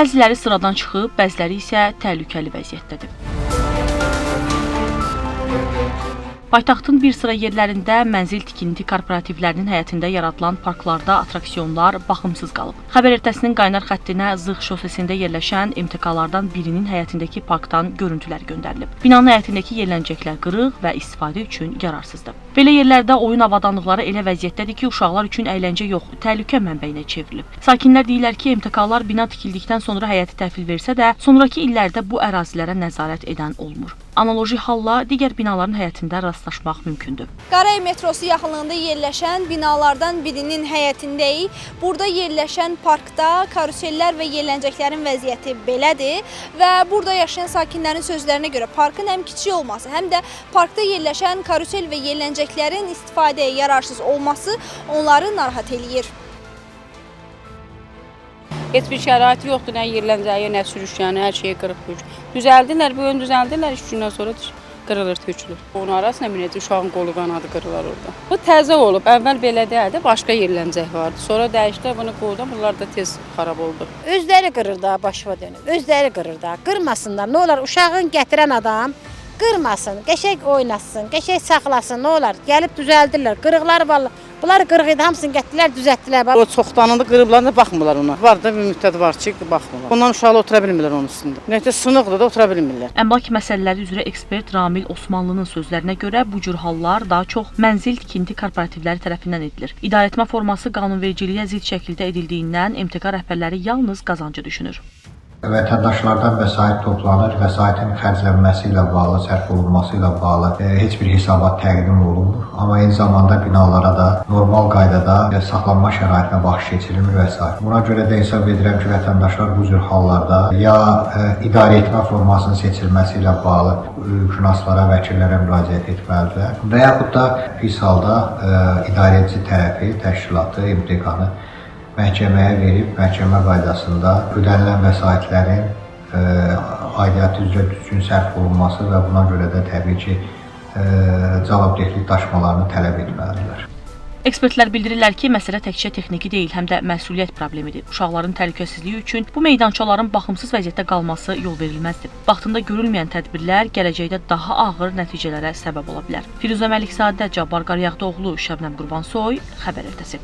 Bəziləri sıradan çıxıb, bəziləri isə təhlükəli vəziyyətdədir. Paytaxtın bir sıra yerlərində mənzil tikinti kooperativlərinin həyətində yaradılan parklarda atraksiyonlar baxımsız qalıb. Xəbər ertəsinin qaynar xəttinə Zığ şosesində yerləşən MTK-lardan birinin həyətindəki parkdan görüntülər göndərilib. Binanın həyətindəki yerləncəklər qırıq və istifadə üçün yararsızdır. Belə yerlərdə oyun avadanlıqları elə vəziyyətdədir ki, uşaqlar üçün əyləncə yox, təhlükə mənbəyinə çevrilib. Sakinlər deyirlər ki, MTK-lar bina tikildikdən sonra həyəti təhvil versə də, sonrakı illərdə bu ərazilərə nəzarət edən olmur. Analoji halla digər binaların həyətində rastlaşmaq mümkündür. Qaray metrosu yaxınlığında yerləşən binalardan birinin həyətindəyik. Burada yerləşən parkda karusellər və yerləncəklərin vəziyyəti belədir və burada yaşayan sakinlərin sözlərinə görə parkın həm kiçik olması, həm də parkda yerləşən karusel və yerləncəklərin istifadəyə yararsız olması onları narahat eləyir. Heç bir şəraiti yoxdur, nə yerləncəyə, nə sürüşkəni, hər şeyi qırıq-qırıq. Düzəldirlər, bu ön düzəldirlər, 3 gündən sonra qırılır, tökülür. Onun arasına minəcək, uşağın qolu qanadı qırılar orada. Bu təzə olub, əvvəl belə deyildi, başqa yerləncək vardı. Sonra dəyişdilər, bunu qoydular, bunlar da tez xarab oldu. Özləri qırır da, başıma dönüb, özləri qırır da. Qırmasınlar, nə olar, uşağın gətirən adam qırmasın, qəşəng oynasın, qəşəng saxlasın, nə olar, gəlib düzəldirlər, qırıqları var. Bunlar qırıq idi, hamısını gətirdilər, düzəltdilər. O çoxdanında qırıblarına baxmırlar ona. Var da bir müddət var ki, baxmırlar. Ondan uşaqlar otura bilmirlər onun üstündə. Nəticə sınıqdır da otura bilmirlər. Əmlak məsələləri üzrə ekspert Ramil Osmanlının sözlərinə görə bu cür hallar daha çox mənzil tikinti kooperativləri tərəfindən edilir. İdarəetmə forması qanunvericiliyə zidd şəkildə edildiyindən MTK rəhbərləri yalnız qazancı düşünür. Vətəndaşlardan vəsait toplanır, vəsaitin xərclənməsi ilə bağlı, sərf olunması ilə bağlı heç bir hesabat təqdim olunmur. Amma eyni zamanda binalara da normal qaydada saxlanma şəraitinə baxış keçirilmir və s. Buna görə də hesab edirəm ki, vətəndaşlar bu cür hallarda ya idarəetmə formasının seçilməsi ilə bağlı hüquqşünaslara, vəkillərə müraciət etməlidirlər və yaxud da pis halda idarəedici tərəfi, təşkilatı, MTK-nı məhkəməyə verib, məhkəmə qaydasında ödənilən vəsaitlərin aidiyyatı üzrə düzgün sərf olunması və buna görə də təbii ki, cavabdehlik daşımalarını tələb etməlidirlər. Ekspertlər bildirirlər ki, məsələ təkcə texniki deyil, həm də məsuliyyət problemidir. Uşaqların təhlükəsizliyi üçün bu meydançaların baxımsız vəziyyətdə qalması yol verilməzdir. Vaxtında görülməyən tədbirlər gələcəkdə daha ağır nəticələrə səbəb ola bilər. Firuzə Məlikzadə, Cabbar Qaryağdıoğlu, Şəbnəm Qurbansoy, Xəbər ertəsi.